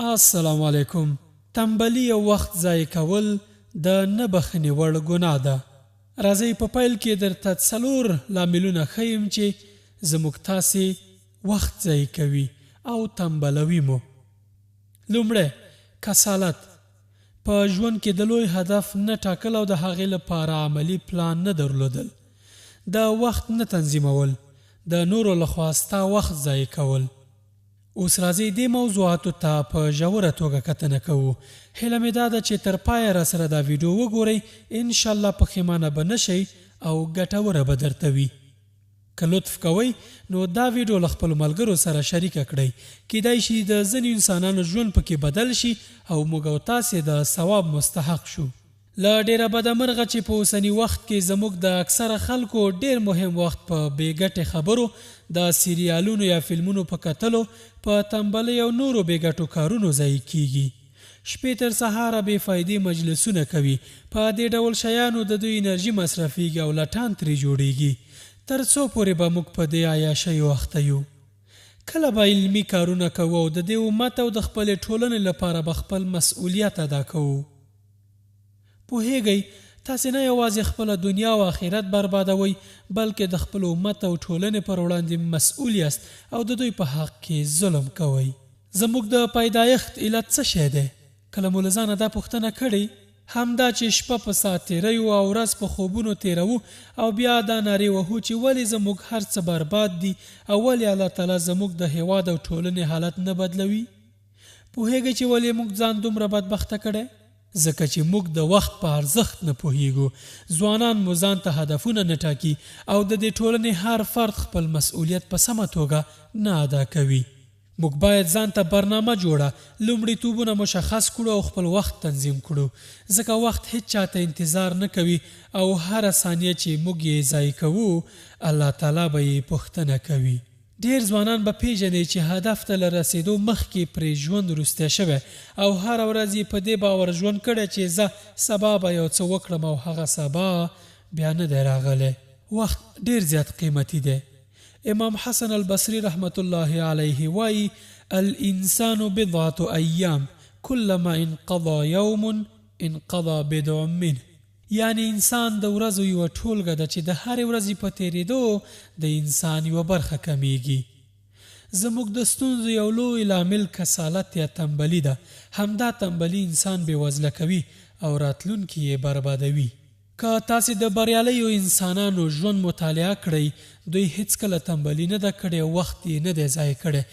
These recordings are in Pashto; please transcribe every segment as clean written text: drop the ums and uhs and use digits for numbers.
السلام علیکم. تنبلی او وخت ضایع کول د نه بخښنې وړ ګناه ده. راځئ په پیل کې درته څلور لاملونه ښیم چې زموږ تاسې وخت ضایع کوي او تنبلوي مو. لومړی، کسالت. په ژوند کې د لوی هدف نه ټاکل او د هغې لپاره عملی پلان نه درلودل، د وخت نه تنظیمول، د نورو لخوا ستا وخت ضایع کول. اوس راځئ دې موضوعاتو ته په ژوره توګه کتنه کوو. هیله مې دا ده چې تر پایه راسره دا ویډیو وګورئ. انشاءالله پښیمانه به نشئ او ګټوره به درته وي. که لطف کوئ نو دا ویډیو له خپلو ملګرو سره شریکه کړئ. کیدای شي د ځینو انسانانو ژوند پکې بدل شي او موږ او تاسې د ثواب مستحق شو. له ډیره بده مرغه چې په اوسني وخت کې زموږ د اکثره خلکو ډیر مهم وخت په بې ګټې خبرو، د سیریالونو یا فلمونو په کتلو، په تنبلۍ او نورو بې ګټو کارونو ضایع کیږي. شپې تر سهاره بې فایدې مجلسونه کوي. په دې ډول شیانو د دوی انرژي مصرفیږي او لټان ترې جوړیږي. تر څو پورې به موږ په دې عیاشیو اخته یو؟ کله به علمي کارونه کوو او د دې امت او د خپلې ټولنې لپاره به خپل مسؤلیت ادا کوو. پوهیږئ، تاسې نه یوازې خپله دنیا او آخرت بربادوئ، بلکې د خپل امت او ټولنې پر وړاندې مسؤل یاست او د دوی په حق کې ظلم کوئ. زموږ د پیدایښت علت څه شی دی؟ کله مو له ځانه دا پوښتنه کړې؟ همدا چې شپه په ساعت تیروو او ورځ په خوبونو تیروو او بیا دا نارې وهو چې ولې زموږ هر څه برباد دي او ولې الله تعالی زموږ د هیواد او ټولنې حالت نه بدلوي؟ پوهیږئ چې ولې موږ ځان دومره بدبخته کړی؟ ځکه چې موږ د وخت په ارزښت نه پوهیږو. ځوانان مو ځان ته هدفونه نه ټاکي او د دې ټولنې هر فرد خپل مسؤلیت په سمه توګه نه ادا کوي. موږ باید ځان ته برنامه جوړه، لومړیتوبونه مشخص کړو او خپل وخت تنظیم کړو، ځکه وخت هیڅ چاته انتظار نه کوي او هره ثانیه چې موږ یې ضایع کوو الله تعالی به یې پوښتنه کوي. ډیر ځوانان به پیژني چې هدف ته له رسیدو مخکې پرې ژوند وروستی شوی او هره ورځ یې په دې باور ژوند کړی چې زه سبا به یو څه وکړم او هغه سبا بیا نه دی راغلی. وخت ډیر زیات قیمتي دی. امام حسن البصري رحمت الله علیه وایي: الانسان بضعة ایام کلما انقضى یوم انقضى بضع منه. یعنی انسان د ورځو یوه ټولګه ده چې د هرې ورځې په تیریدو د انسان یوه برخه کمیږي. زموږ د ستونزو یو لوی لامل کسالت یا تنبلي ده. همدا تنبلي انسان بېوزله کوي او راتلونکي یې بربادوي. که تاسې د بریالیو انسانانو ژوند مطالعه کړئ، دوی هیڅکله تنبلي نه ده کړې او وخت یې نه دی ضایع کړی،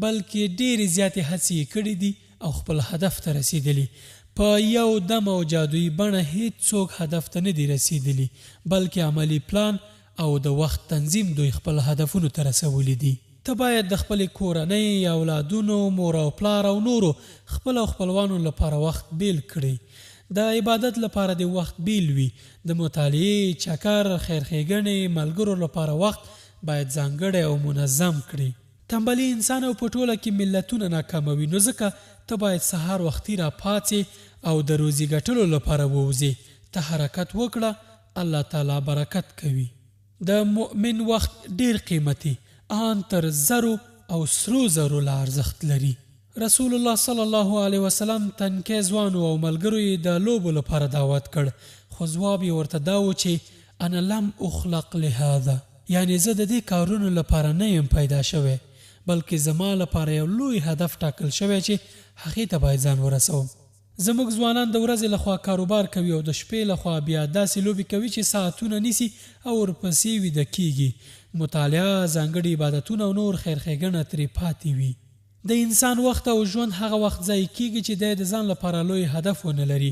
بلکې ډېرې زیاتې هڅې یې کړې دي او خپل هدف ته رسیدلي. په یو دم او جادویي بڼه هیڅوک هدف ته نه دي رسیدلي، بلکې عملی پلان او د وخت تنظیم دوی خپل هدفونو ته رسولی دي. ته باید د خپلې کورنۍ، اولادونو، مور او پلار او نورو خپل او خپلوانو لپاره وخت بیل کړئ. د عبادت لپاره د وخت بیل وي. د مطالعې، چکر، خیرښېګڼې، ملګرو لپاره وخت باید ځانګړی او منظم کړي. تنبلي انسان او په ټوله کې ملتونه ناکاموي، نو ځکه ته باید سهار وختي را پاڅې او د روزي ګټلو لپاره ووځې. ته حرکت وکړه، الله تعالی برکت کوي. د مؤمن وخت ډیر قیمتي، ان تر زرو او سرو زرو لا ارزښت لري. رسول الله صلی الله علیه وسلم تنکي ځوانو او ملګرو یې د لوبو لپاره دعوت کړ، خو ځواب یې ورته دا و چې انا لم اخلق لهذا، یعنی زه د دې کارونو لپاره نه یم پیدا شوی، بلکې زما لپاره یو لوی هدف ټاکل شوی چې هغې ته باید ځان ورسوم. زموږ ځوانان د ورځې لخوا کاروبار کوي او د شپې لخوا بیا داسې لوبې کوي چې ساعتونه نیسي او ورپسې ویده کیږي. مطالعه، ځانګړي عبادتونه او نور خیرښېګڼه ترې پاتې وي. د انسان وخت او ژوند هغه وخت ضایع کیږي چې دی د ځان لپاره لوی هدف ونه لري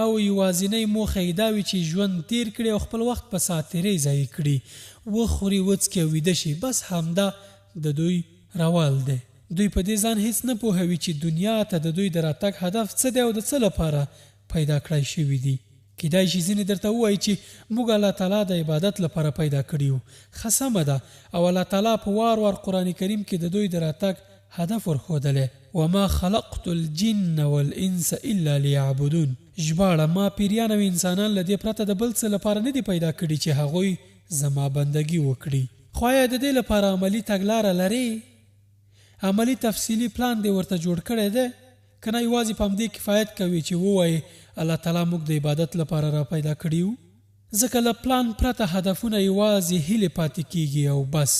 او یوازینۍ موخه یې دا وي چې ژوند تیر کړي او خپل وخت په ساعت تیرۍ ضایع کړي، وخوري، وڅکي او ویده شي. بس همدا د دوی روال دی. دوی په دې ځان هیڅ نه پوهوي چې دنیا ته د دوی د راتګ هدف څه دی او د څه لپاره پیدا کړی شوي دي. کیدای شي ځینې درته ووایي چې موږ الله تعالی د عبادت لپاره پیدا کړي یو. ښه سمه ده، او الله تعالی په وار وار قرآن کریم کې د دوی د راتګ هدف ورښودلی: وما خلقت الجن والانس الا لیعبدون. ژباړه: ما پیریان او انسانان له دې پرته د بل څه لپاره نه دي پیدا کړي چې هغوی زما بندګي وکړي. خو آیا د دې لپاره عملي تګلاره لري؟ عملی تفصیلی پلان دی ورته جوړ کړی دی؟ کنه یوازې په همدې کفایت کوي چې ووایي الله تعالی موږ د عبادت لپاره را پیدا کړي یو. ځکه له پلان پرته هدفونه یوازې هیلې پاتې کیږي او بس.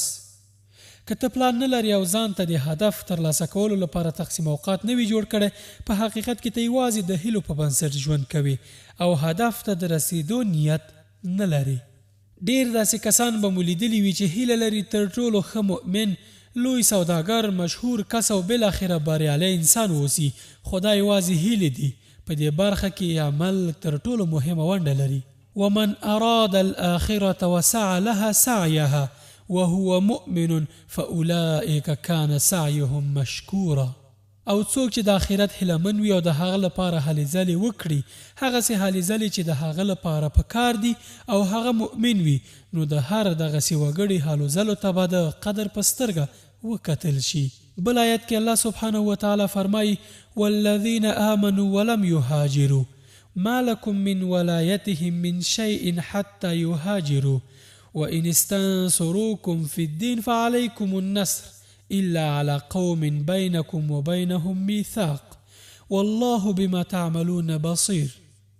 که ته پلان نه لري او ځان ته د هدف ترلاسه کولو لپاره تقسیم اوقات نه وي جوړ کړی، په حقیقت کې ته یوازې د هیلو په بنسټ ژوند کوي او هدف ته د رسیدو نیت نه لري. ډېر داسې کسان به مو لیدلي وي چې هیله لري تر ټولو ښه مؤمن، لوی سوداګر، مشهور کس او بالاخره بریالی انسان واوسي، خو دا یوازې هیلې دي. په دې برخه کې عمل تر ټولو مهمه ونډه لري. ومن اراد الآخرة وسعى لها سعيها وهو مؤمن فأولئك كان سعيهم مشكورا. او څوک چې د آخرت هیلهمن وي او د هغه لپاره هلې ځلې وکړي، هغسې هلې ځلې چې د هغه لپاره پکار دي او هغه مؤمن وي، نو د هر دغسې وګړي هلو ځلو ته به د قدر په سترګه وکتل شي. بل آیت کې الله سبحانه وتعالی فرمایي والذین آمنوا ولم یهاجروا ما لكم من ولايتهم من شيء حتى يهاجروا وإن استنصروكم في الدين فعليكم النصر إلا على قوم بينكم وبينهم ميثاق والله بما تعملون بصير.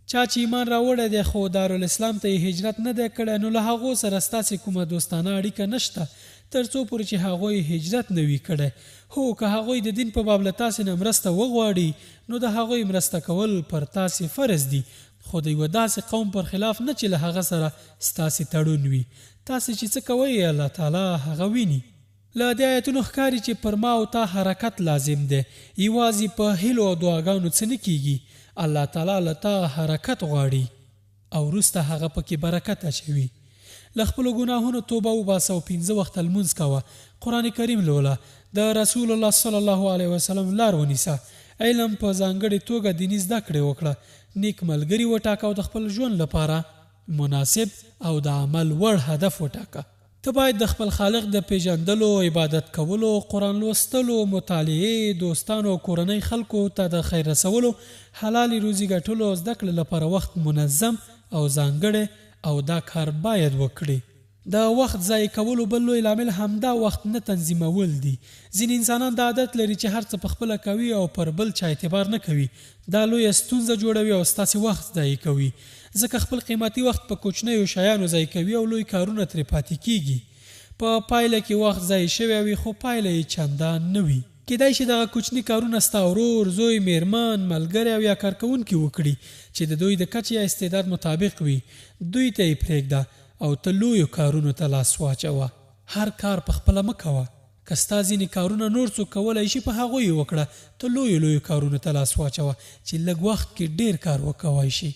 چا چې ایمان راوړی دی خو دارالاسلام ته یې هجرت نه دی کړی، نو له هغو سره ستاسې کومه دوستانه اړیکه نشته تر څو پورې چې هغوی هجرت نه وي کړی. هو که هغوی د دین په باب له تاسې نه مرسته وغواړي، نو د هغوی مرسته کول پر تاسې فرض دي، خو د یوه داسې قوم پر خلاف نه چې له هغه سره ستاسې تړون وي. تاسې چې څه کوئ الله تعالی هغه ویني. له دې آیتونو ښکاري چې پر ما او تا حرکت لازم دی، یوازې په هیلو او دعاګانو څه نه کیږي. الله تعالی له تا حرکت غواړي او وروسته هغه پکې برکت اچوي. له خپلو ګناهونو توبه وباسه او 5 وخته لمونځ کوه، قرآن کریم لوله، د رسول الله صلی الله علیه وسلم لار ونیسه، علم په ځانګړې توګه دیني زده کړې وکړه، نیک ملګري وټاکه او د خپل ژوند لپاره مناسب او د عمل وړ هدف وټاکه. ته باید د خپل خالق د پیژندلو، عبادت کولو، قرآن لوستلو، مطالعې، دوستانو او کورنۍ خلکو ته د خیر رسولو، حلالې روزي ګټلو او زده کړې لپاره وخت منظم او ځانګړی او دا کار باید وکړي. د وخت ضایع کولو بل لوی لامل همدا وخت نه تنظیمول دي. ځینې انسانان دا عادت لري چې هر څه په خپله کوي او پر بل چا اعتبار نه کوي. دا لویه ستونزه جوړوي او ستاسې وخت ضایع کوي، ځکه خپل قیمتي وخت په کوچنیو شیانو ضایع کوي او لوی کارونه ترې پاتې کیږي. په پایله کې وخت ضایع شوی وي خو پایله یې چندان نه وي. کیدای شي دغه کوچني کارونه ستا ورور، زوی، میرمن، ملګری او یا کارکوونکي وکړي چې د دوی د کچې یا استعداد مطابق وي. دوی ته یې پرېږده او ته لویو کارونو ته لاس واچوه. هر کار په خپله مه کوه. که ستا ځینې کارونه نور څوک کولی شي په هغوی یې وکړه. ته لویو کارونو ته لاس واچوه چې لږ وخت کې ډېر کار وکوی شي.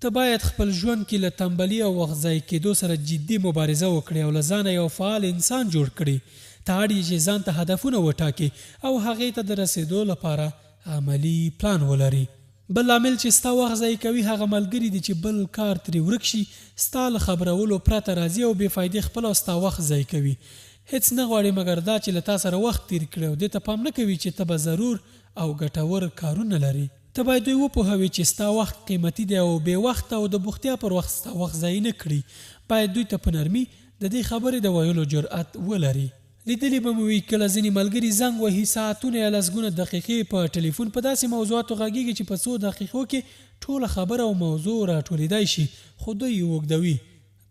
ته باید خپل ژوند کې له تنبلي او وخت ضایع کېدو سره جدي مبارزه وکړې او له ځانه یو فعال انسان جوړ کړې. ته اړ یې چې ځان ته هدفونه وټاکې او هغې ته د رسېدو لپاره عملي پلان ولري. بل عامل چې ستا وخت ضایع کوي هغه ملګري دي چې بل کار ترې ورک شي، ستا له خبرولو پرته راځي او بې فایدې خپل او ستا وخت ضایع کوي. هیڅ نه غواړي مګر دا چې له تا سره وخت تیر کړي او دې ته پام نه کوي چې ته به ضرور او ګټور کارونه لري. ته باید دوی وپوهوي چې ستا وخت قیمتي دی او بې وخت او د بوختیا پر وخت ستا وخت ضایع نه کړي. باید دوی ته په نرمي د دې خبرې د ویلو جرأت ولري. لیدلی به مو وي کله ځینې ملګري زنګ وهي، ساعتونه یا لسګونه دقیقې په ټلیفون په داسې موضوعاتو غږیږي چې په 100 دقیقو کې ټوله خبره او موضوع راټولېدای شي، خو دوی یې اوږدوي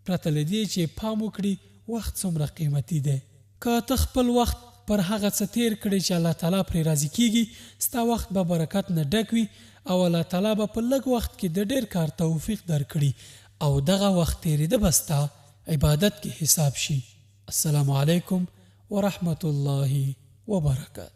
پرته له دې چې پام وکړي وخت څومره قیمتي دی. که ته خپل وخت پر هغه څه تیر کړي چې الله تعالی پرې راضي کیږي، ستا وخت به برکت نه ډک وي او الله تعالی به په لږ وخت کې د ډېر کار توفیق درکړي او دغه وخت تیرېده به ستا عبادت کې حساب شي. السلام علیکم ورحمة الله وبركاته.